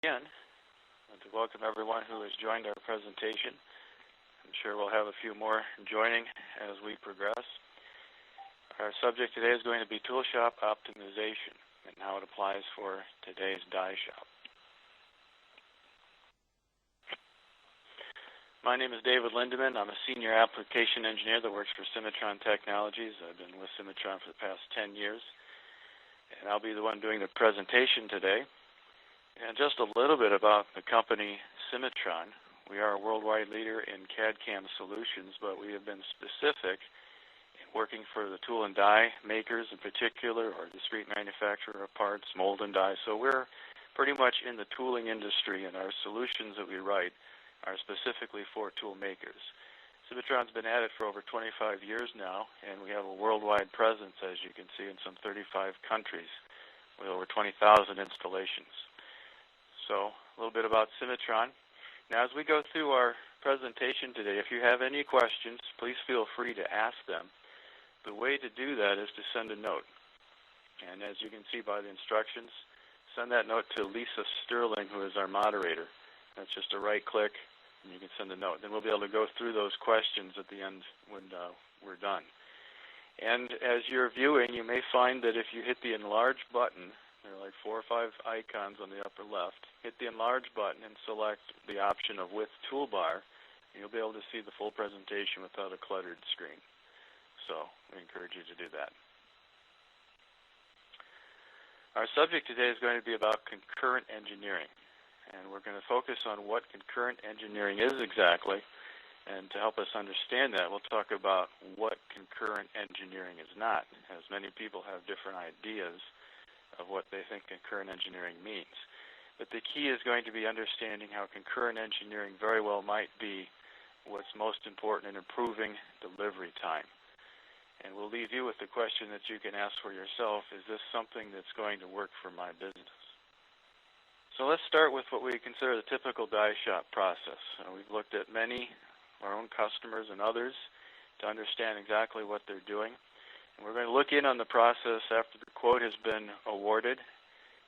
Again, and to welcome everyone who has joined our presentation. I'm sure we'll have a few more joining as we progress. Our subject today is going to be tool shop optimization and how it applies for today's die shop. My name is David Lindeman. I'm a senior application engineer that works for Cimatron Technologies. I've been with Cimatron for the past 10 years, and I'll be the one doing the presentation today. And just a little bit about the company Cimatron. We are a worldwide leader in CAD/CAM solutions, but we have been specific in working for the tool and die makers in particular, or discrete manufacturer of parts, mold and die. So we're pretty much in the tooling industry, and our solutions that we write are specifically for tool makers. Cimatron's been at it for over 25 years now, and we have a worldwide presence, as you can see, in some 35 countries with over 20,000 installations. So a little bit about Cimatron. Now, as we go through our presentation today, if you have any questions, please feel free to ask them. The way to do that is to send a note. And as you can see by the instructions, send that note to Lisa Sterling, who is our moderator. That's just a right click, and you can send a note. Then we'll be able to go through those questions at the end when we're done. And as you're viewing, you may find that if you hit the enlarge button, there are like 4 or 5 icons on the upper left. Hit the enlarge button and select the option of with toolbar, and you'll be able to see the full presentation without a cluttered screen. So we encourage you to do that. Our subject today is going to be about concurrent engineering, and we're going to focus on what concurrent engineering is exactly. And to help us understand that, we'll talk about what concurrent engineering is not, as many people have different ideas of what they think concurrent engineering means. But the key is going to be understanding how concurrent engineering very well might be what's most important in improving delivery time. And we'll leave you with the question that you can ask for yourself: is this something that's going to work for my business? So let's start with what we consider the typical die shop process. We've looked at many of our own customers and others to understand exactly what they're doing. And we're going to look in on the process after the quote has been awarded.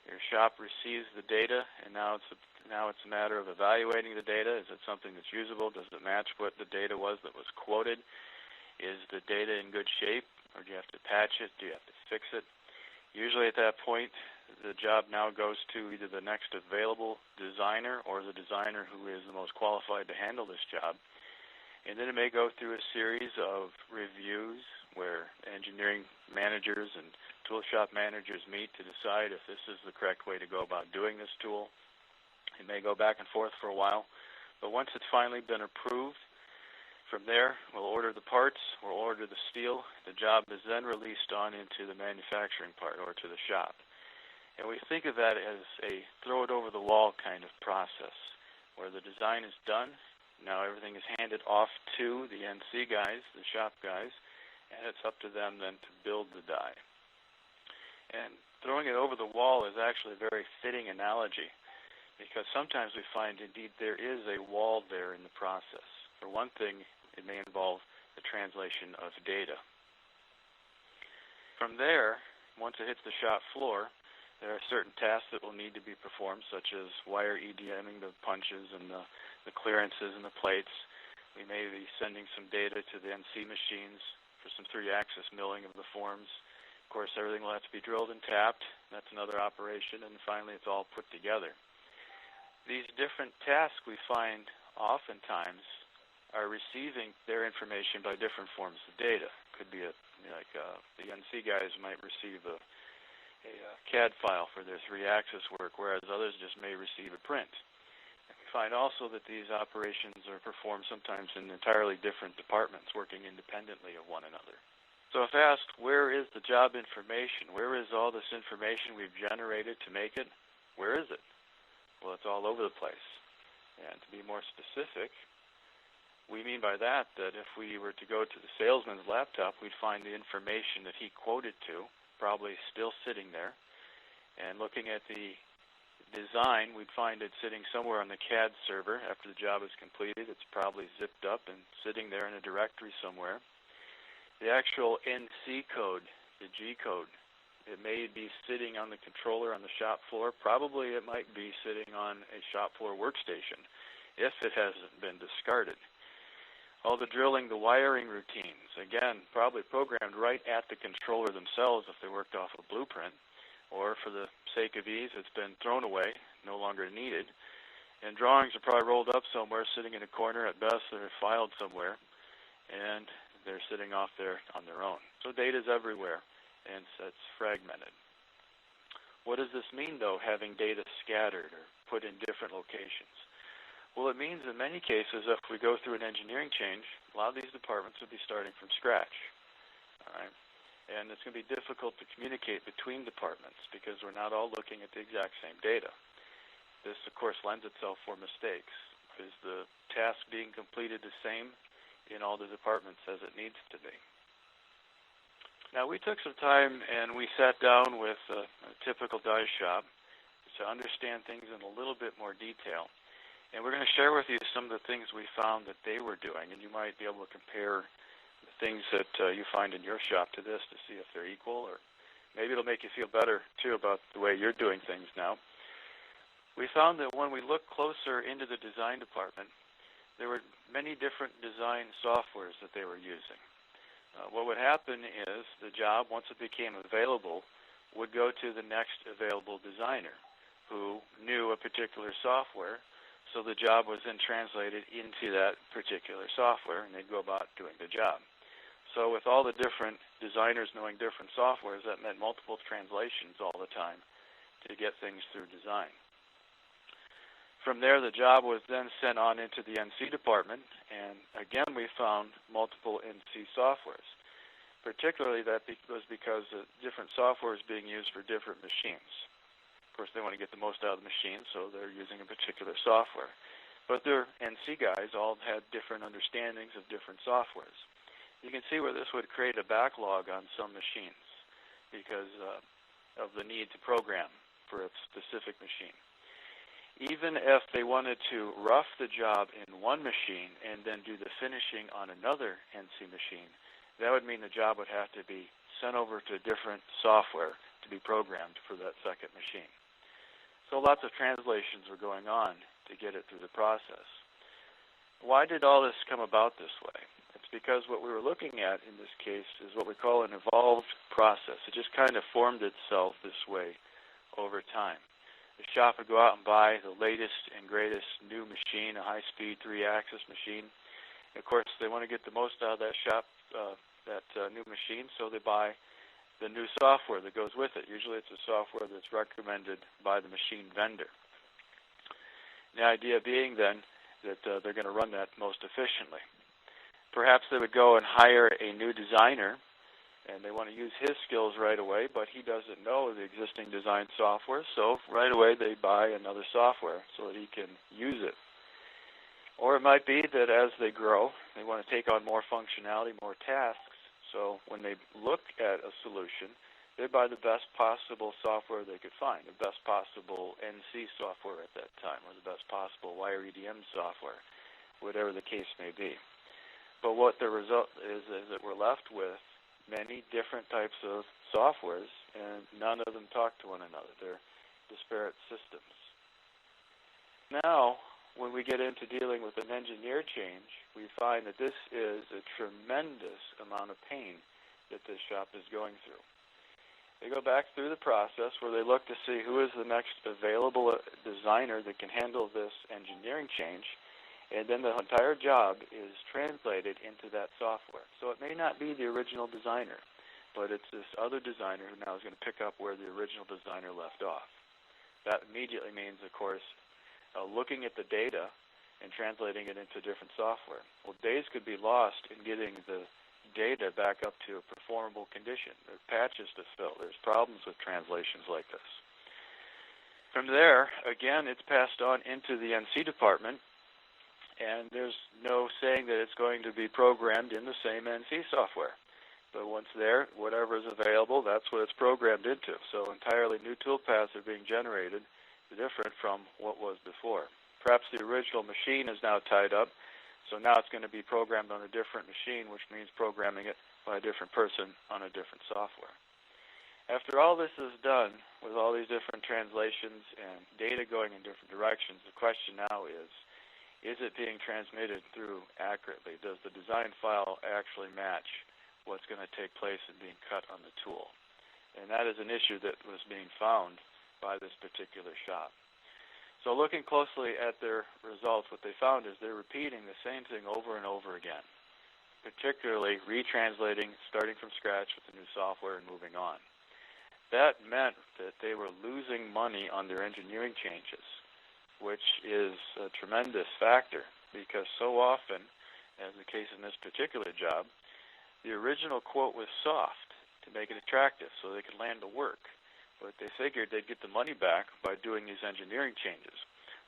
Your shop receives the data, and now it's a matter of evaluating the data. Is it something that's usable? Does it match what the data was that was quoted? Is the data in good shape, or do you have to patch it? Do you have to fix it? Usually at that point, the job now goes to either the next available designer or the designer who is the most qualified to handle this job. And then it may go through a series of reviews where engineering managers and tool shop managers meet to decide if this is the correct way to go about doing this tool. It may go back and forth for a while, but once it's finally been approved, from there we'll order the parts, we'll order the steel. The job is then released on into the manufacturing part, or to the shop. And we think of that as a throw-it-over-the-wall kind of process, where the design is done. Now everything is handed off to the NC guys, the shop guys, and it's up to them then to build the die. And throwing it over the wall is actually a very fitting analogy, because sometimes we find indeed there is a wall there in the process. For one thing, it may involve the translation of data. From there, once it hits the shop floor, there are certain tasks that will need to be performed, such as wire EDMing the punches and the clearances and the plates. We may be sending some data to the NC machines for some 3-axis milling of the forms. Of course, everything will have to be drilled and tapped. That's another operation. And finally, it's all put together. These different tasks we find oftentimes are receiving their information by different forms of data. Could be the NC guys might receive a CAD file for their 3-axis work, whereas others just may receive a print. We find also that these operations are performed sometimes in entirely different departments, working independently of one another. So if asked, where is the job information? Where is all this information we've generated to make it? Where is it? Well, it's all over the place. And to be more specific, we mean by that if we were to go to the salesman's laptop, we'd find the information that he quoted to probably still sitting there. And looking at the design, we'd find it sitting somewhere on the CAD server after the job is completed. It's probably zipped up and sitting there in a directory somewhere. The actual NC code, the G code, It may be sitting on the controller on the shop floor. Probably it might be sitting on a shop floor workstation if it hasn't been discarded. All the drilling, the wiring routines, again, probably programmed right at the controller themselves if they worked off a blueprint, or for the sake of ease, it's been thrown away, no longer needed. And drawings are probably rolled up somewhere, sitting in a corner. At best, they're filed somewhere, and they're sitting off there on their own. So data is everywhere, and it's fragmented. What does this mean, though, having data scattered or put in different locations? Well, it means in many cases, if we go through an engineering change, a lot of these departments will be starting from scratch. All right? And it's going to be difficult to communicate between departments because we're not all looking at the exact same data. This, of course, lends itself for mistakes. Is the task being completed the same in all the departments as it needs to be? Now, we took some time and we sat down with a typical die shop to understand things in a little bit more detail. And we're going to share with you some of the things we found that they were doing, and you might be able to compare the things that you find in your shop to this to see if they're equal, or maybe it'll make you feel better, too, about the way you're doing things now. We found that when we looked closer into the design department, there were many different design softwares that they were using. What would happen is the job, once it became available, would go to the next available designer who knew a particular software. So the job was then translated into that particular software, and they'd go about doing the job. So with all the different designers knowing different softwares, that meant multiple translations all the time to get things through design. From there, the job was then sent on into the NC department, and again we found multiple NC softwares. Particularly that was because different software is being used for different machines. Of course, they want to get the most out of the machine, so they're using a particular software. But their NC guys all had different understandings of different softwares. You can see where this would create a backlog on some machines because of the need to program for a specific machine. Even if they wanted to rough the job in one machine and then do the finishing on another NC machine, that would mean the job would have to be sent over to a different software to be programmed for that second machine. So lots of translations were going on to get it through the process. Why did all this come about this way? It's because what we were looking at in this case is what we call an evolved process. It just kind of formed itself this way over time. The shop would go out and buy the latest and greatest new machine, a high-speed 3-axis machine. And of course, they want to get the most out of that shop, new machine, so they buy the new software that goes with it. Usually it's a software that's recommended by the machine vendor. The idea being then that they're going to run that most efficiently. Perhaps they would go and hire a new designer, and they want to use his skills right away, but he doesn't know the existing design software, so right away they buy another software so that he can use it. Or it might be that as they grow, they want to take on more functionality, more tasks, so when they look at a solution, they buy the best possible software they could find, the best possible NC software at that time, or the best possible wire EDM software, whatever the case may be. But what the result is that we're left with many different types of softwares, and none of them talk to one another. They're disparate systems. Now, when we get into dealing with an engineer change, we find that this is a tremendous amount of pain that this shop is going through. They go back through the process where they look to see who is the next available designer that can handle this engineering change, and then the entire job is translated into that software. So it may not be the original designer, but it's this other designer who now is going to pick up where the original designer left off. That immediately means, of course, looking at the data and translating it into different software. Well, days could be lost in getting the data back up to a performable condition. There are patches to fill. There's problems with translations like this. From there, again, it's passed on into the NC department, and there's no saying that it's going to be programmed in the same NC software. But once there, whatever is available, that's what it's programmed into. So entirely new toolpaths are being generated, different from what was before. Perhaps the original machine is now tied up, so now it's going to be programmed on a different machine, which means programming it by a different person on a different software. After all this is done, with all these different translations and data going in different directions, the question now is it being transmitted through accurately? Does the design file actually match what's going to take place in being cut on the tool? And that is an issue that was being found by this particular shop. So looking closely at their results, what they found is they're repeating the same thing over and over again, particularly retranslating, starting from scratch with the new software and moving on. That meant that they were losing money on their engineering changes, which is a tremendous factor because so often, as the case in this particular job, the original quote was soft to make it attractive so they could land the work. But they figured they'd get the money back by doing these engineering changes.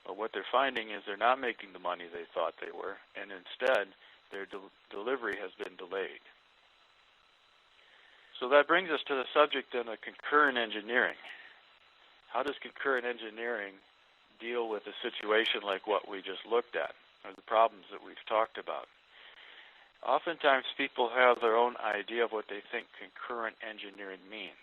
But what they're finding is they're not making the money they thought they were, and instead their delivery has been delayed. So that brings us to the subject then of concurrent engineering. How does concurrent engineering deal with a situation like what we just looked at, or the problems that we've talked about? Oftentimes people have their own idea of what they think concurrent engineering means.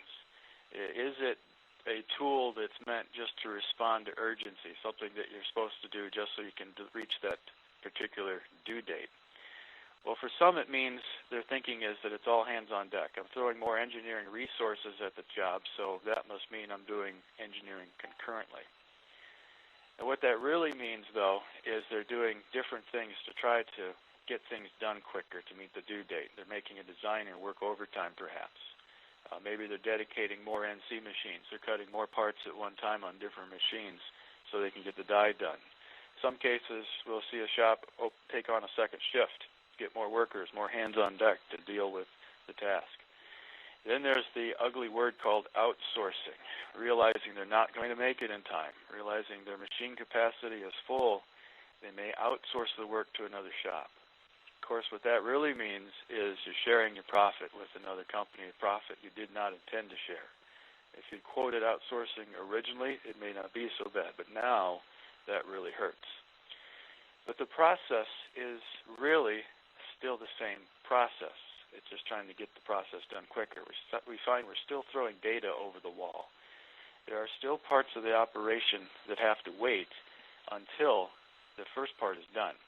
Is it a tool that's meant just to respond to urgency, something that you're supposed to do just so you can reach that particular due date? Well, for some it means their thinking is that it's all hands on deck. I'm throwing more engineering resources at the job, so that must mean I'm doing engineering concurrently. And what that really means, though, is they're doing different things to try to get things done quicker to meet the due date. They're making a designer work overtime, perhaps. Maybe they're dedicating more NC machines. They're cutting more parts at one time on different machines so they can get the die done. In some cases, we'll see a shop take on a second shift, get more workers, more hands on deck to deal with the task. Then there's the ugly word called outsourcing, realizing they're not going to make it in time, realizing their machine capacity is full. They may outsource the work to another shop. Of course, what that really means is you're sharing your profit with another company, a profit you did not intend to share. If you quoted outsourcing originally, it may not be so bad, but now that really hurts. But the process is really still the same process. It's just trying to get the process done quicker. We find we're still throwing data over the wall. There are still parts of the operation that have to wait until the first part is done,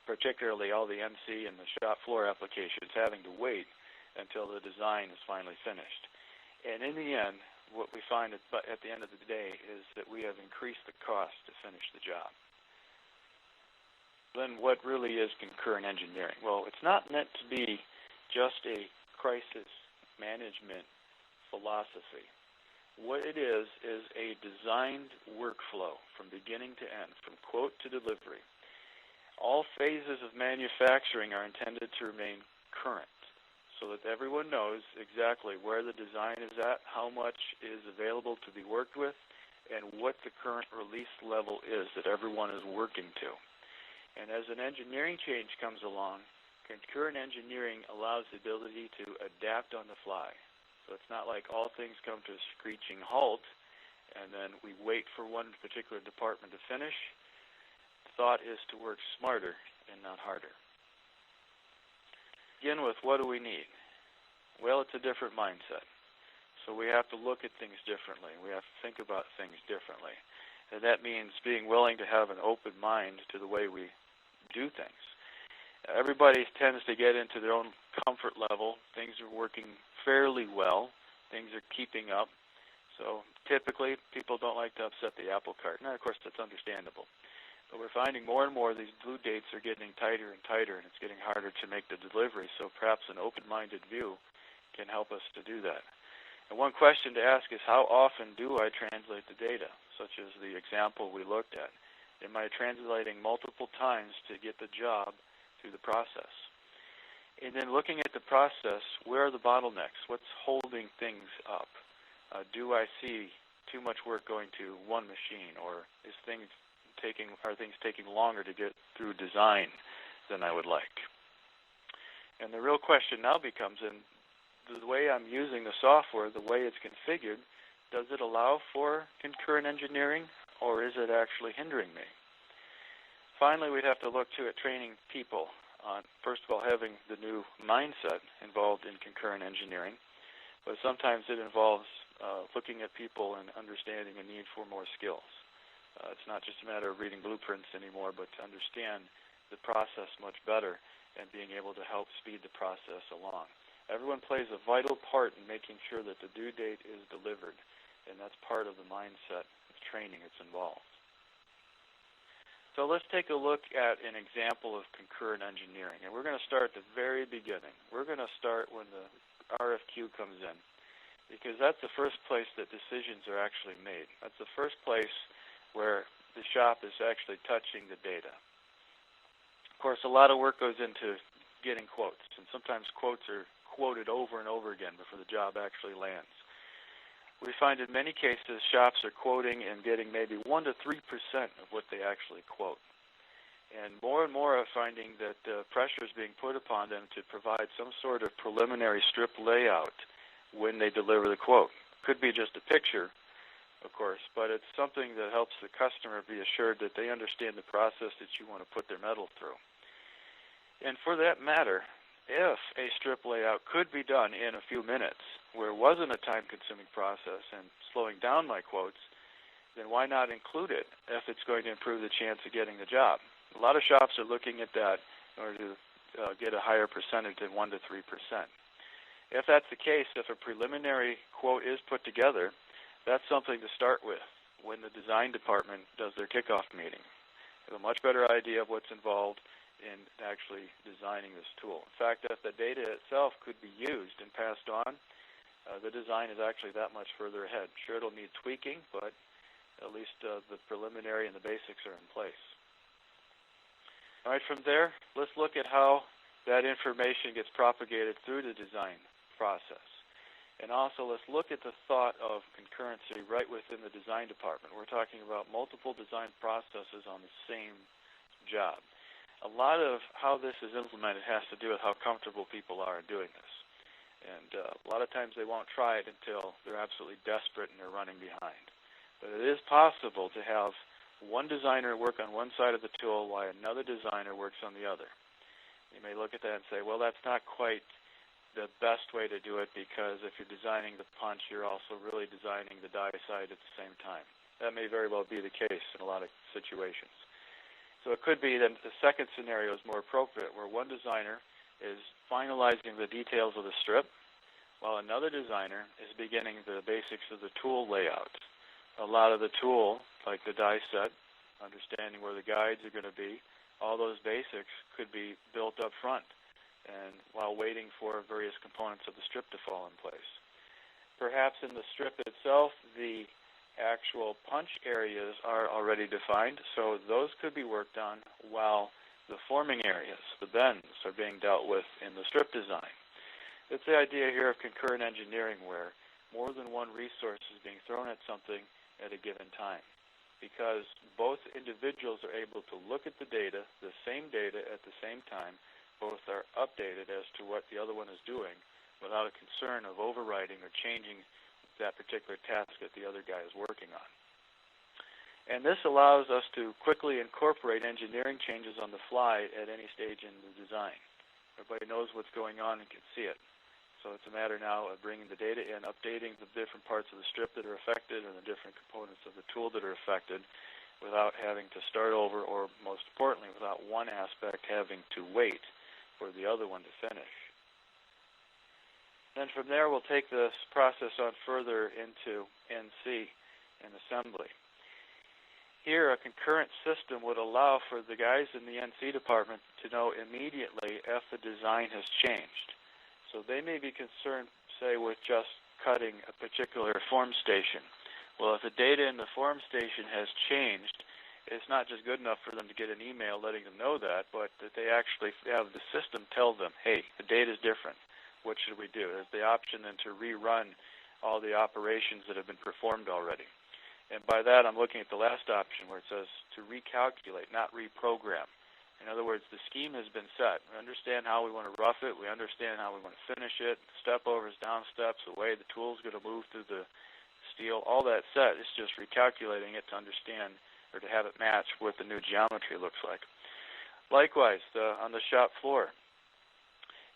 particularly all the NC and the shop floor applications having to wait until the design is finally finished. And in the end, what we find at the end of the day is that we have increased the cost to finish the job. Then what really is concurrent engineering? Well, it's not meant to be just a crisis management philosophy. What it is a designed workflow from beginning to end, from quote to delivery. All phases of manufacturing are intended to remain current so that everyone knows exactly where the design is at, how much is available to be worked with, and what the current release level is that everyone is working to. And as an engineering change comes along, concurrent engineering allows the ability to adapt on the fly. So it's not like all things come to a screeching halt and then we wait for one particular department to finish. Thought is to work smarter and not harder. Begin with, what do we need? Well, it's a different mindset. So we have to look at things differently. We have to think about things differently. And that means being willing to have an open mind to the way we do things. Everybody tends to get into their own comfort level. Things are working fairly well. Things are keeping up. So typically, people don't like to upset the apple cart. Now, of course, that's understandable. But we're finding more and more these due dates are getting tighter and tighter, and it's getting harder to make the delivery. So perhaps an open-minded view can help us to do that. And one question to ask is, how often do I translate the data, such as the example we looked at? Am I translating multiple times to get the job through the process? And then looking at the process, where are the bottlenecks? What's holding things up? Do I see too much work going to one machine, or are things taking longer to get through design than I would like? And the real question now becomes, in the way I'm using the software, the way it's configured, does it allow for concurrent engineering, or is it actually hindering me? Finally, we'd have to look to at training people on, first of all, having the new mindset involved in concurrent engineering, but sometimes it involves looking at people and understanding a need for more skills. It's not just a matter of reading blueprints anymore, but to understand the process much better and being able to help speed the process along. Everyone plays a vital part in making sure that the due date is delivered, and that's part of the mindset of training that's involved. So let's take a look at an example of concurrent engineering, and we're going to start at the very beginning. We're going to start when the RFQ comes in, because that's the first place that decisions are actually made. That's the first place where the shop is actually touching the data. Of course, a lot of work goes into getting quotes, and sometimes quotes are quoted over and over again before the job actually lands. We find in many cases shops are quoting and getting maybe 1 to 3% of what they actually quote. And more are finding that pressure is being put upon them to provide some sort of preliminary strip layout when they deliver the quote. Could be just a picture, of course, but it's something that helps the customer be assured that they understand the process that you want to put their metal through. And for that matter, if a strip layout could be done in a few minutes, where it wasn't a time-consuming process and slowing down my quotes, then why not include it if it's going to improve the chance of getting the job? A lot of shops are looking at that in order to get a higher percentage than 1 to 3%. If that's the case, if a preliminary quote is put together, that's something to start with when the design department does their kickoff meeting. They have a much better idea of what's involved in actually designing this tool. In fact, if the data itself could be used and passed on, the design is actually that much further ahead. Sure, it'll need tweaking, but at least the preliminary and the basics are in place. All right, from there, let's look at how that information gets propagated through the design process. And also, let's look at the thought of concurrency right within the design department. We're talking about multiple design processes on the same job. A lot of how this is implemented has to do with how comfortable people are in doing this. And a lot of times they won't try it until they're absolutely desperate and they're running behind. But it is possible to have one designer work on one side of the tool while another designer works on the other. You may look at that and say, well, that's not quite the best way to do it, because if you're designing the punch, you're also really designing the die side at the same time. That may very well be the case in a lot of situations. So it could be that the second scenario is more appropriate, where one designer is finalizing the details of the strip, while another designer is beginning the basics of the tool layout. A lot of the tool, like the die set, understanding where the guides are going to be, all those basics could be built up front, and while waiting for various components of the strip to fall in place. Perhaps in the strip itself, the actual punch areas are already defined, so those could be worked on while the forming areas, the bends, are being dealt with in the strip design. It's the idea here of concurrent engineering, where more than one resource is being thrown at something at a given time, because both individuals are able to look at the data, the same data at the same time. Both are updated as to what the other one is doing without a concern of overriding or changing that particular task that the other guy is working on. And this allows us to quickly incorporate engineering changes on the fly at any stage in the design. Everybody knows what's going on and can see it. So it's a matter now of bringing the data in, updating the different parts of the strip that are affected and the different components of the tool that are affected without having to start over, or most importantly, without one aspect having to wait for the other one to finish. Then from there, we'll take this process on further into NC and assembly. Here, a concurrent system would allow for the guys in the NC department to know immediately if the design has changed. So they may be concerned, say, with just cutting a particular form station. Well, if the data in the form station has changed, it's not just good enough for them to get an email letting them know that, but that they actually have the system tell them, hey, the data is different. What should we do? There's the option then to rerun all the operations that have been performed already. And by that, I'm looking at the last option where it says to recalculate, not reprogram. In other words, the scheme has been set. We understand how we want to rough it. We understand how we want to finish it. Step overs, down steps, the way the tool is going to move through the steel. All that set. It's just recalculating it to understand or to have it match what the new geometry looks like. Likewise, on the shop floor,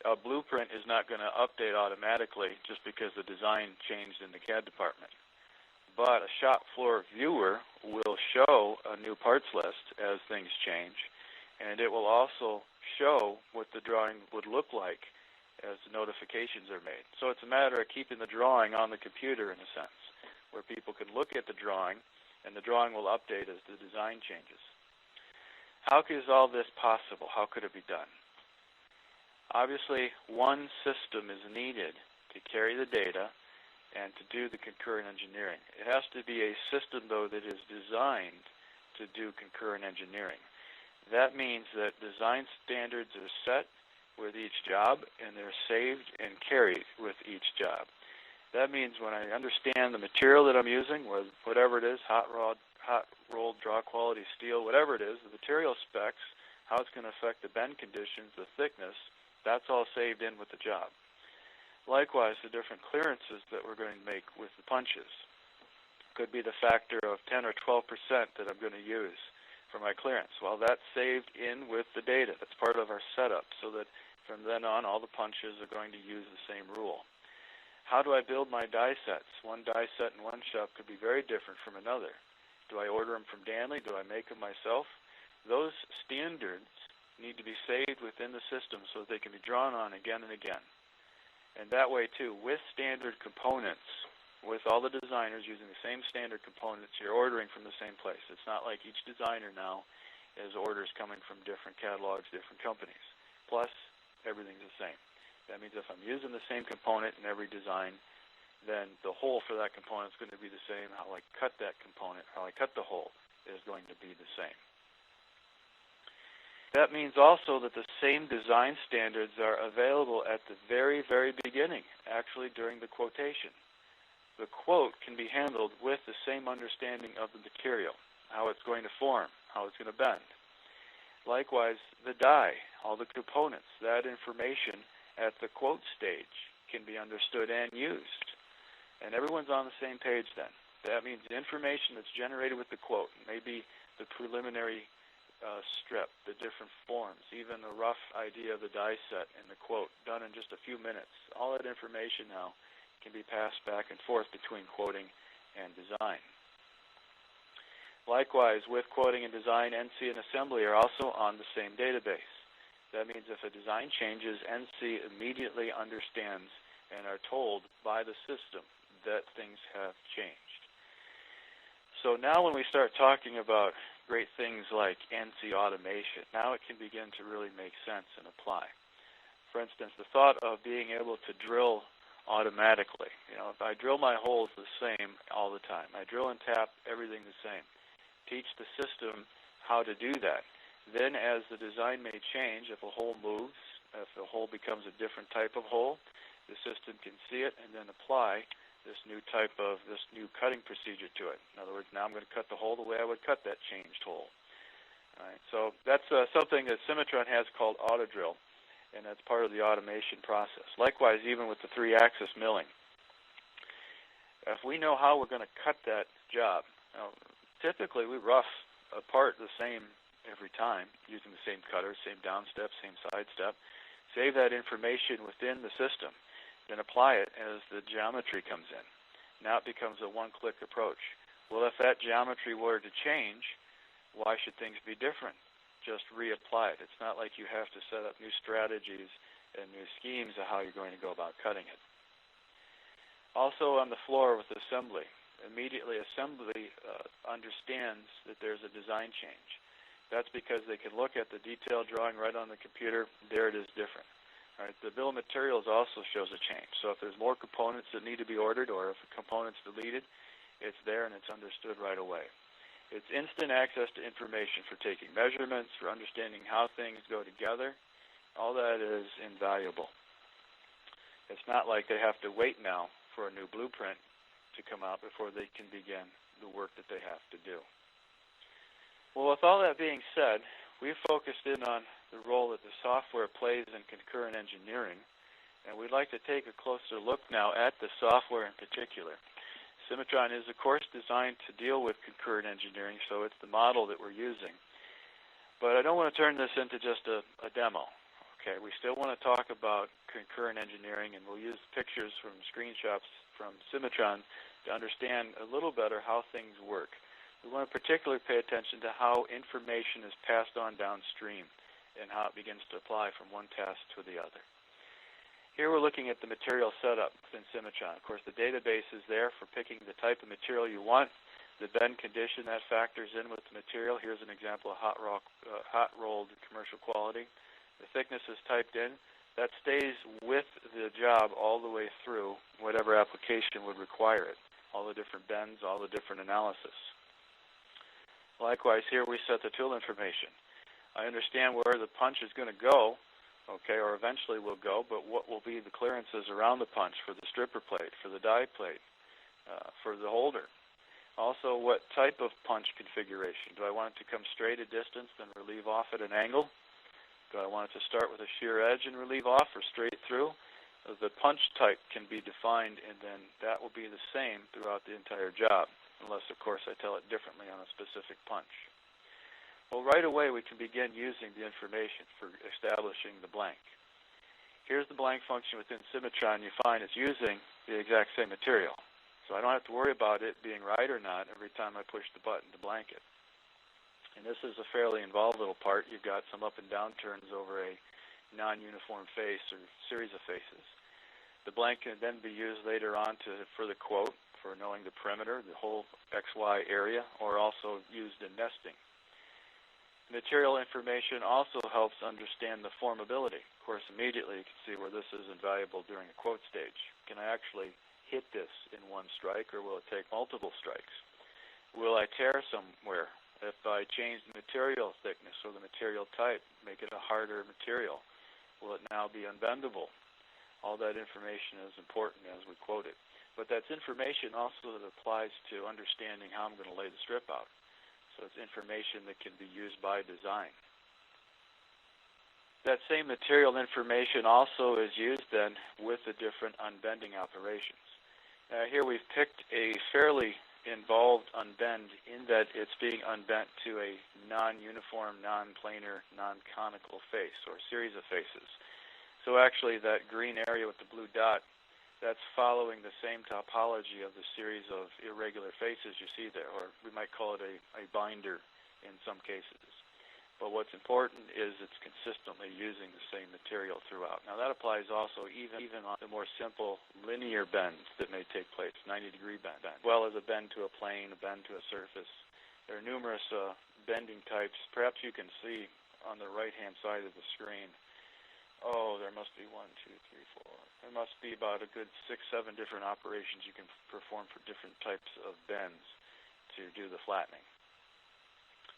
a blueprint is not going to update automatically just because the design changed in the CAD department. But a shop floor viewer will show a new parts list as things change, and it will also show what the drawing would look like as the notifications are made. So it's a matter of keeping the drawing on the computer in a sense, where people can look at the drawing, and the drawing will update as the design changes. How is all this possible? How could it be done? Obviously, one system is needed to carry the data and to do the concurrent engineering. It has to be a system, though, that is designed to do concurrent engineering. That means that design standards are set with each job, and they're saved and carried with each job. That means when I understand the material that I'm using, whatever it is, hot rolled, draw quality steel, whatever it is, the material specs, how it's going to affect the bend conditions, the thickness, that's all saved in with the job. Likewise, the different clearances that we're going to make with the punches. Could be the factor of 10 or 12% that I'm going to use for my clearance. Well, that's saved in with the data. That's part of our setup, so that from then on, all the punches are going to use the same rule. How do I build my die sets? One die set in one shop could be very different from another. Do I order them from Danley? Do I make them myself? Those standards need to be saved within the system so that they can be drawn on again and again. And that way, too, with standard components, with all the designers using the same standard components, you're ordering from the same place. It's not like each designer now has orders coming from different catalogs, different companies. Plus, everything's the same. That means if I'm using the same component in every design, then the hole for that component is going to be the same. How I cut that component, how I cut the hole, is going to be the same. That means also that the same design standards are available at the very, very beginning, actually during the quotation. The quote can be handled with the same understanding of the material, how it's going to form, how it's going to bend. Likewise, the die, all the components, that information at the quote stage can be understood and used. And everyone's on the same page then. That means the information that's generated with the quote, maybe the preliminary strip, the different forms, even the rough idea of the die set and the quote, done in just a few minutes. All that information now can be passed back and forth between quoting and design. Likewise, with quoting and design, NC and assembly are also on the same database. That means if a design changes, NC immediately understands and are told by the system that things have changed. So now when we start talking about great things like NC automation, now it can begin to really make sense and apply. For instance, the thought of being able to drill automatically. If I drill my holes the same all the time, I drill and tap everything the same. Teach the system how to do that. Then as the design may change, if a hole moves, if the hole becomes a different type of hole, the system can see it and then apply this new cutting procedure to it. In other words, now I'm going to cut the hole the way I would cut that changed hole. All right, so that's something that Cimatron has called auto drill, and that's part of the automation process. Likewise, even with the 3-axis milling. If we know how we're going to cut that job, typically we rough a part the same every time, using the same cutter, same down step, same side step. Save that information within the system, then apply it as the geometry comes in. Now it becomes a one-click approach. Well, if that geometry were to change, why should things be different? Just reapply it. It's not like you have to set up new strategies and new schemes of how you're going to go about cutting it. Also on the floor with assembly. Immediately assembly understands that there's a design change. That's because they can look at the detailed drawing right on the computer. There it is different. All right, the bill of materials also shows a change. So if there's more components that need to be ordered or if a component's deleted, it's there and it's understood right away. It's instant access to information for taking measurements, for understanding how things go together. All that is invaluable. It's not like they have to wait now for a new blueprint to come out before they can begin the work that they have to do. Well, with all that being said, we've focused in on the role that the software plays in concurrent engineering, and we'd like to take a closer look now at the software in particular. Cimatron is, of course, designed to deal with concurrent engineering, so it's the model that we're using. But I don't want to turn this into just a demo. Okay, we still want to talk about concurrent engineering, and we'll use pictures from screenshots from Cimatron to understand a little better how things work. We want to particularly pay attention to how information is passed on downstream and how it begins to apply from one task to the other. Here we're looking at the material setup within Cimatron. Of course, the database is there for picking the type of material you want. The bend condition, that factors in with the material. Here's an example of hot-rolled commercial quality. The thickness is typed in. That stays with the job all the way through whatever application would require it, all the different bends, all the different analysis. Likewise, here we set the tool information. I understand where the punch is going to go, okay, or eventually will go, but what will be the clearances around the punch for the stripper plate, for the die plate, for the holder. Also, what type of punch configuration? Do I want it to come straight a distance, then relieve off at an angle? Do I want it to start with a shear edge and relieve off, or straight through? The punch type can be defined, and then that will be the same throughout the entire job, unless, of course, I tell it differently on a specific punch. Well, right away, we can begin using the information for establishing the blank. Here's the blank function within Cimatron. You find it's using the exact same material. So I don't have to worry about it being right or not every time I push the button to blank it. And this is a fairly involved little part. You've got some up and down turns over a non-uniform face or series of faces. The blank can then be used later on for the quote, for knowing the perimeter, the whole XY area, or also used in nesting. Material information also helps understand the formability. Of course, immediately you can see where this is invaluable during a quote stage. Can I actually hit this in one strike, or will it take multiple strikes? Will I tear somewhere? If I change the material thickness or the material type, make it a harder material, will it now be unbendable? All that information is important as we quote it. But that's information also that applies to understanding how I'm going to lay the strip out. So it's information that can be used by design. That same material information also is used then with the different unbending operations. Here we've picked a fairly involved unbend in that it's being unbent to a non-uniform, non-planar, non-conical face or series of faces. So actually that green area with the blue dot, that's following the same topology of the series of irregular faces you see there, or we might call it a binder in some cases. But what's important is it's consistently using the same material throughout. Now that applies also even on the more simple linear bends that may take place, 90-degree bend, as well as a bend to a plane, a bend to a surface. There are numerous bending types. Perhaps you can see on the right-hand side of the screen, oh, there must be 1, 2, 3, 4. There must be about a good 6, 7 different operations you can perform for different types of bends to do the flattening.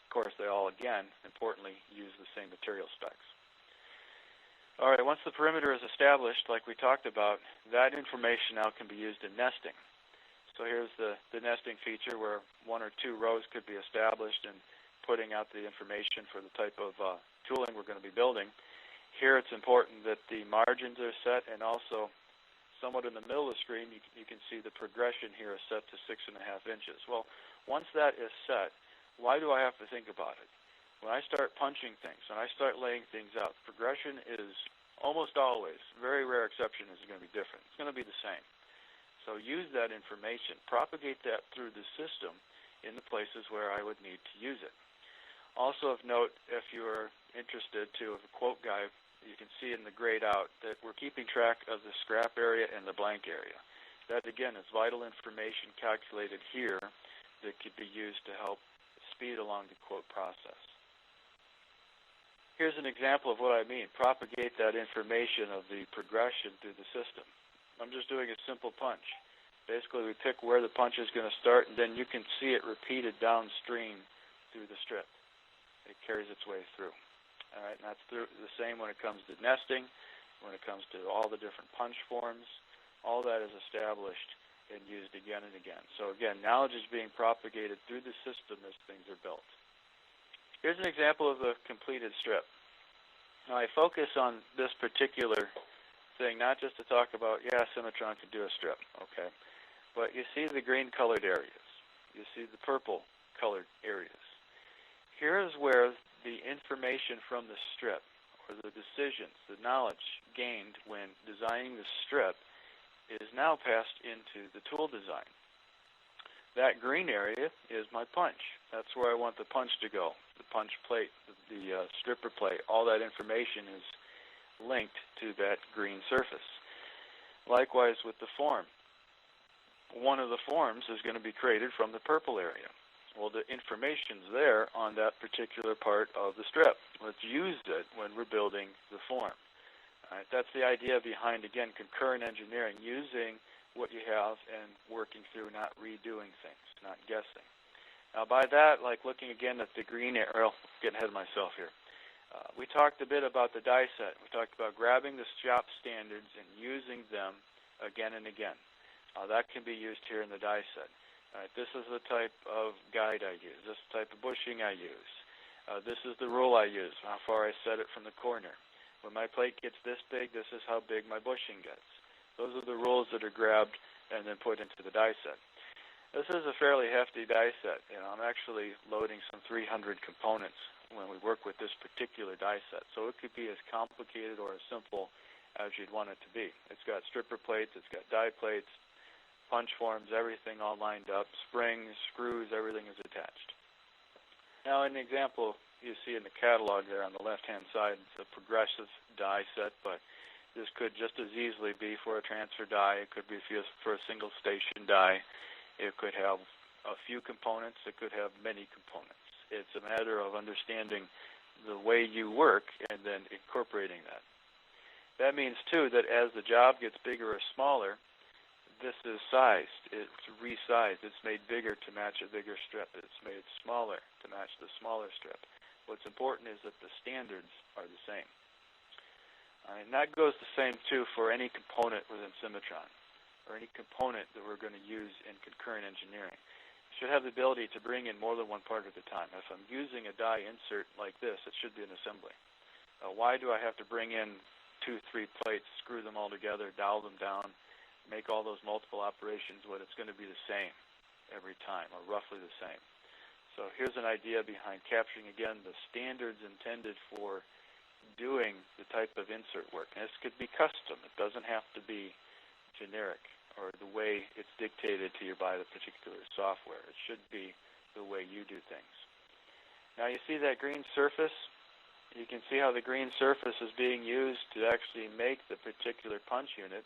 Of course, they all, again, importantly, use the same material specs. All right, once the perimeter is established, like we talked about, that information now can be used in nesting. So here's the nesting feature where 1 or 2 rows could be established and putting out the information for the type of tooling we're going to be building. Here it's important that the margins are set, and also somewhat in the middle of the screen you can see the progression here is set to 6.5 inches. Well, once that is set, why do I have to think about it? When I start punching things, when I start laying things out, progression is almost always, very rare exception, is going to be different. It's going to be the same. So use that information, propagate that through the system in the places where I would need to use it. Also of note, if you're interested to, as a quote guide, you can see in the grayed out that we're keeping track of the scrap area and the blank area. That, again, is vital information calculated here that could be used to help speed along the quote process. Here's an example of what I mean. Propagate that information of the progression through the system. I'm just doing a simple punch. Basically, we pick where the punch is going to start, and then you can see it repeated downstream through the strip. It carries its way through. All right, and that's the same when it comes to nesting, when it comes to all the different punch forms. All that is established and used again and again. So again, knowledge is being propagated through the system as things are built. Here's an example of a completed strip. Now I focus on this particular thing, not just to talk about, yeah, Cimatron can do a strip, okay, but you see the green colored areas. You see the purple colored areas. Here is where the information from the strip, or the decisions, the knowledge gained when designing the strip is now passed into the tool design. That green area is my punch. That's where I want the punch to go. The punch plate, the stripper plate, all that information is linked to that green surface. Likewise with the form. One of the forms is going to be created from the purple area. Well, the information's there on that particular part of the strip. Let's use it when we're building the form. All right, that's the idea behind, again, concurrent engineering, using what you have and working through, not redoing things, not guessing. Now, by that, like looking again at the green area, getting ahead of myself here. We talked a bit about the die set. We talked about grabbing the shop standards and using them again and again. That can be used here in the die set. This is the type of guide I use. This is the type of bushing I use. This is the rule I use, how far I set it from the corner. When my plate gets this big, this is how big my bushing gets. Those are the rules that are grabbed and then put into the die set. This is a fairly hefty die set. I'm actually loading some 300 components when we work with this particular die set. So it could be as complicated or as simple as you'd want it to be. It's got stripper plates, it's got die plates, punch forms, everything all lined up, springs, screws, everything is attached. Now, in the example you see in the catalog there on the left-hand side, it's a progressive die set, but this could just as easily be for a transfer die. It could be for a single station die. It could have a few components. It could have many components. It's a matter of understanding the way you work and then incorporating that. That means, too, that as the job gets bigger or smaller, this is sized, it's resized, it's made bigger to match a bigger strip, it's made smaller to match the smaller strip. What's important is that the standards are the same. And that goes the same, too, for any component within Cimatron, or any component that we're going to use in concurrent engineering. You should have the ability to bring in more than one part at a time. If I'm using a die insert like this, it should be an assembly. Why do I have to bring in 2, 3 plates, screw them all together, dial them down, make all those multiple operations when it's going to be the same every time, or roughly the same? So here's an idea behind capturing, again, the standards intended for doing the type of insert work. And this could be custom. It doesn't have to be generic or the way it's dictated to you by the particular software. It should be the way you do things. Now you see that green surface? You can see how the green surface is being used to actually make the particular punch unit.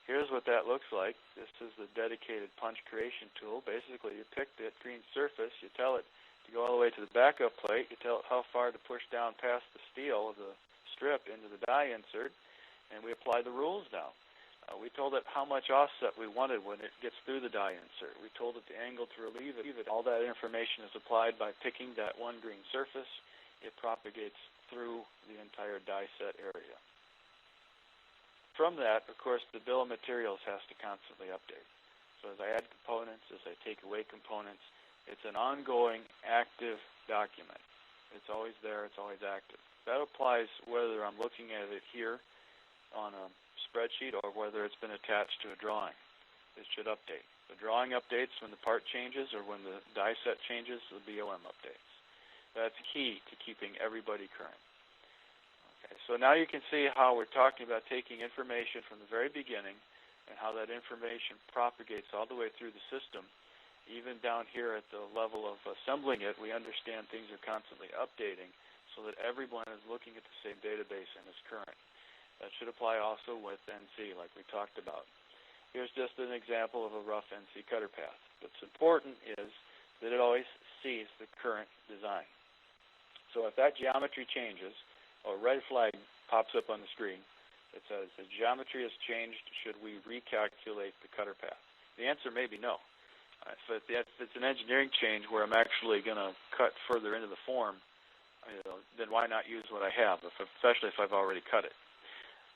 Here's what that looks like. This is the dedicated punch creation tool. Basically, you pick that green surface, you tell it to go all the way to the backup plate, you tell it how far to push down past the steel of the strip into the die insert, and we apply the rules now. We told it how much offset we wanted when it gets through the die insert. We told it the angle to relieve it. All that information is applied by picking that one green surface. It propagates through the entire die set area. From that, of course, the bill of materials has to constantly update. So as I add components, as I take away components, it's an ongoing, active document. It's always there, it's always active. That applies whether I'm looking at it here on a spreadsheet or whether it's been attached to a drawing. It should update. The drawing updates when the part changes or when the die set changes, the BOM updates. That's key to keeping everybody current. So now you can see how we're talking about taking information from the very beginning and how that information propagates all the way through the system. Even down here at the level of assembling it, we understand things are constantly updating so that everyone is looking at the same database and is current. That should apply also with NC, like we talked about. Here's just an example of a rough NC cutter path. What's important is that it always sees the current design. So if that geometry changes, a red flag pops up on the screen that says the geometry has changed, should we recalculate the cutter path? The answer may be no. So if it's an engineering change where I'm actually going to cut further into the form, then why not use what I have, especially if I've already cut it?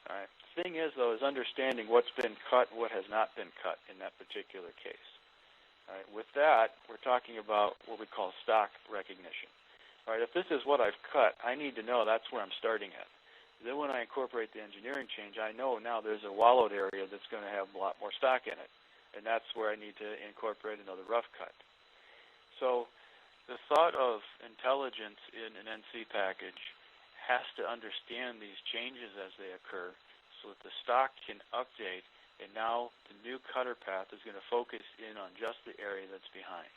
All right. The thing is, though, is understanding what's been cut, what has not been cut in that particular case. All right. With that, we're talking about what we call stock recognition. All right, if this is what I've cut, I need to know that's where I'm starting at. Then when I incorporate the engineering change, I know now there's a wallowed area that's going to have a lot more stock in it, and that's where I need to incorporate another rough cut. So the thought of intelligence in an NC package has to understand these changes as they occur so that the stock can update, and now the new cutter path is going to focus in on just the area that's behind.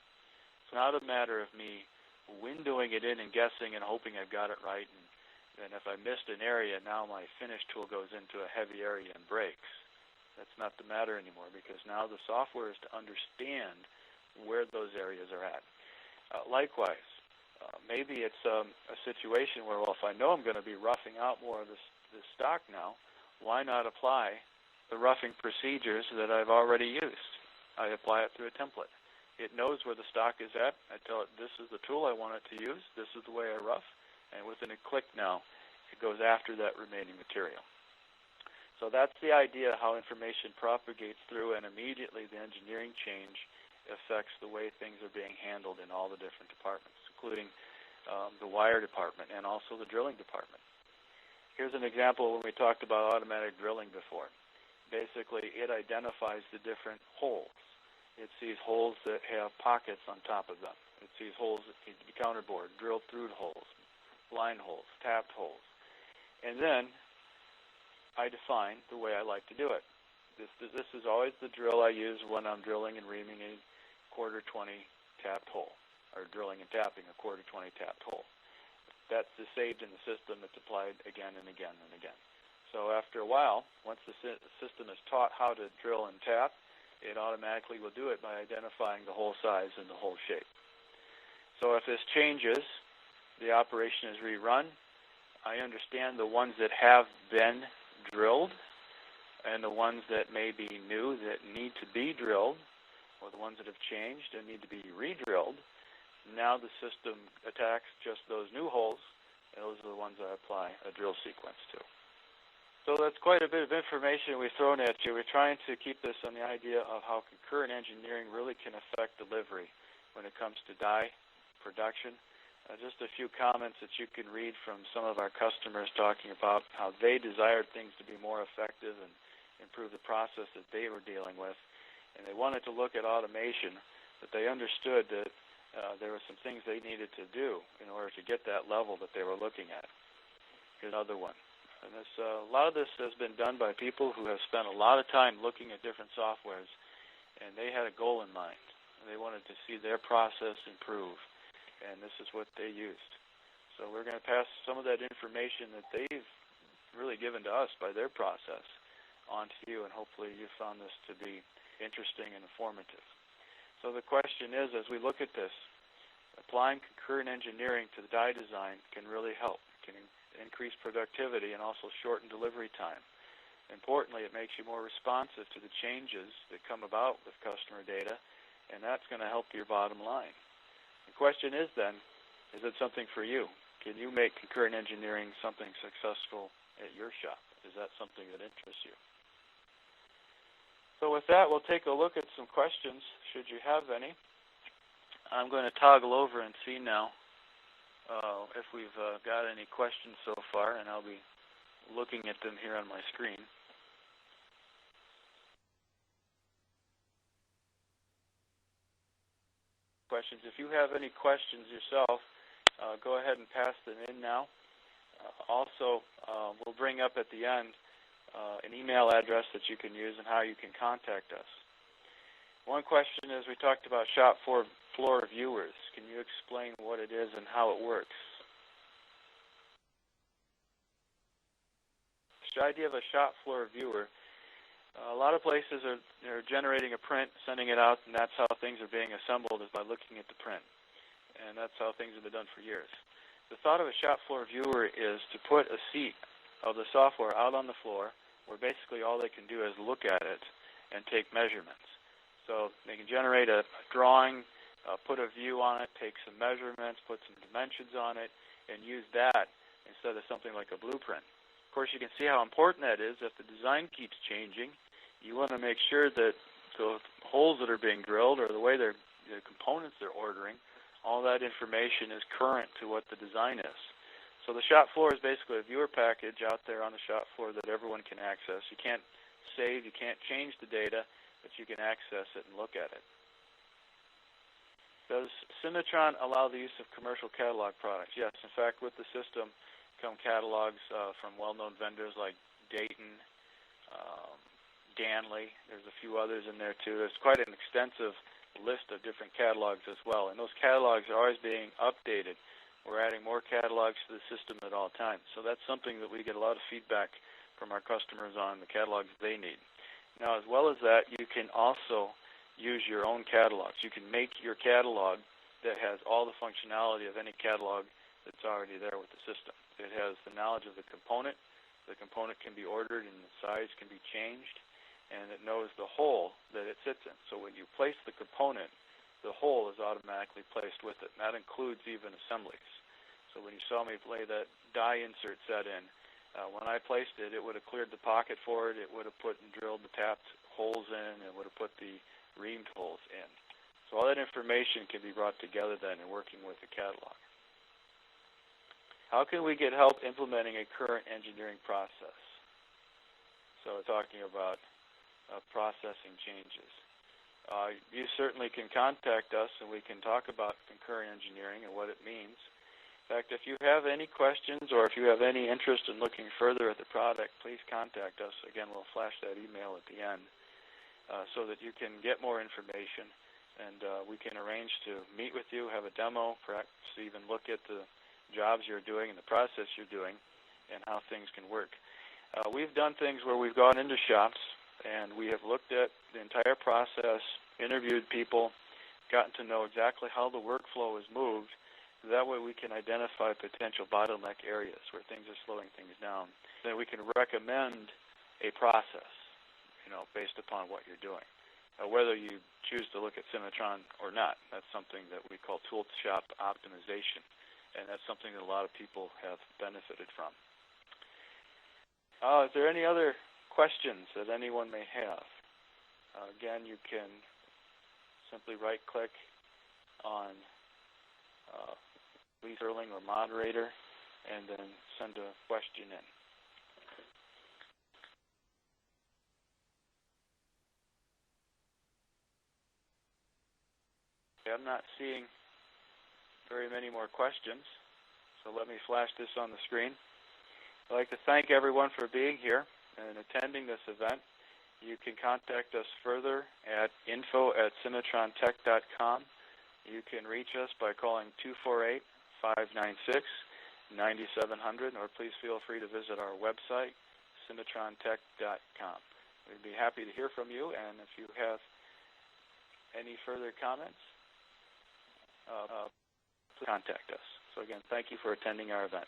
It's not a matter of me windowing it in and guessing and hoping I've got it right, and if I missed an area, now my finish tool goes into a heavy area and breaks. That's not the matter anymore, because now the software is to understand where those areas are at. Likewise, maybe it's a situation where, well, if I know I'm going to be roughing out more of this stock now, why not apply the roughing procedures that I've already used? I apply it through a template. It knows where the stock is at. I tell it, this is the tool I want it to use. This is the way I rough. And within a click now, it goes after that remaining material. So that's the idea of how information propagates through, and immediately the engineering change affects the way things are being handled in all the different departments, including the wire department and also the drilling department. Here's an example when we talked about automatic drilling before. Basically, it identifies the different holes. It sees holes that have pockets on top of them. It sees holes that need to be counterbored, drilled through holes, line holes, tapped holes. And then I define the way I like to do it. This is always the drill I use when I'm drilling and reaming a quarter 20 tapped hole, or drilling and tapping a quarter 20 tapped hole. That's saved in the system. It's applied again and again and again. So after a while, once the system is taught how to drill and tap, it automatically will do it by identifying the hole size and the hole shape. So if this changes, the operation is rerun. I understand the ones that have been drilled and the ones that may be new that need to be drilled, or the ones that have changed and need to be re-drilled. Now the system attacks just those new holes, and those are the ones I apply a drill sequence to. So that's quite a bit of information we've thrown at you. We're trying to keep this on the idea of how concurrent engineering really can affect delivery when it comes to die production. Just a few comments that you can read from some of our customers talking about how they desired things to be more effective and improve the process that they were dealing with. And they wanted to look at automation, but they understood that there were some things they needed to do in order to get that level that they were looking at. Here's another one. And a lot of this has been done by people who have spent a lot of time looking at different softwares, and they had a goal in mind. They wanted to see their process improve. And this is what they used. So we're going to pass some of that information that they've really given to us by their process on to you, and hopefully you found this to be interesting and informative. So the question is, as we look at this, applying concurrent engineering to the die design can really help. It can increase productivity and also shorten delivery time. Importantly, it makes you more responsive to the changes that come about with customer data, and that's going to help your bottom line. The question is then, is it something for you? Can you make concurrent engineering something successful at your shop? Is that something that interests you? So with that, we'll take a look at some questions, should you have any. I'm going to toggle over and see now if we've got any questions so far, and I'll be looking at them here on my screen. Questions. If you have any questions yourself, go ahead and pass them in now. Also, we'll bring up at the end an email address that you can use and how you can contact us. One question is, we talked about shop floor viewers. Can you explain what it is and how it works? The idea of a shop floor viewer, a lot of places are generating a print, sending it out, and that's how things are being assembled, is by looking at the print. And that's how things have been done for years. The thought of a shop floor viewer is to put a seat of the software out on the floor where basically all they can do is look at it and take measurements. So they can generate a drawing, put a view on it, take some measurements, put some dimensions on it, and use that instead of something like a blueprint. Of course, you can see how important that is. If the design keeps changing, you want to make sure that the holes that are being drilled or the way the components they're ordering, all that information is current to what the design is. So the shop floor is basically a viewer package out there on the shop floor that everyone can access. You can't save, you can't change the data, but you can access it and look at it. Does Cimatron allow the use of commercial catalog products? Yes. In fact, with the system, come catalogs from well-known vendors like Dayton, Danley. There's a few others in there too. There's quite an extensive list of different catalogs as well, and those catalogs are always being updated. We're adding more catalogs to the system at all times, so that's something that we get a lot of feedback from our customers on, the catalogs they need. Now, as well as that, you can also use your own catalogs. You can make your catalog that has all the functionality of any catalog that's already there with the system. It has the knowledge of the component. The component can be ordered and the size can be changed, and it knows the hole that it sits in. So when you place the component, the hole is automatically placed with it, and that includes even assemblies. So when you saw me lay that die insert set in, when I placed it, it would have cleared the pocket for it, it would have put and drilled the tapped holes in, it would have put the reamed holes in. So all that information can be brought together then in working with the catalog. How can we get help implementing a current engineering process? So we're talking about processing changes. You certainly can contact us and we can talk about concurrent engineering and what it means. In fact, if you have any questions or if you have any interest in looking further at the product, please contact us. Again, we'll flash that email at the end so that you can get more information and we can arrange to meet with you, have a demo, perhaps even look at the jobs you're doing and the process you're doing and how things can work. We've done things where we've gone into shops and we have looked at the entire process, interviewed people, gotten to know exactly how the workflow is moved. That way we can identify potential bottleneck areas where things are slowing things down. Then we can recommend a process, based upon what you're doing. Whether you choose to look at Cimatron or not, that's something that we call tool shop optimization, and that's something that a lot of people have benefited from. Is there any other questions that anyone may have? Again, you can simply right-click on Lee Sterling or moderator and then send a question in. Okay, I'm not seeing very many more questions, so let me flash this on the screen. I'd like to thank everyone for being here and attending this event. You can contact us further at info@cimatrontech.com. You can reach us by calling 248-596-9700, or please feel free to visit our website, cimatrontech.com. We'd be happy to hear from you, and if you have any further comments, please contact us. So again, thank you for attending our event.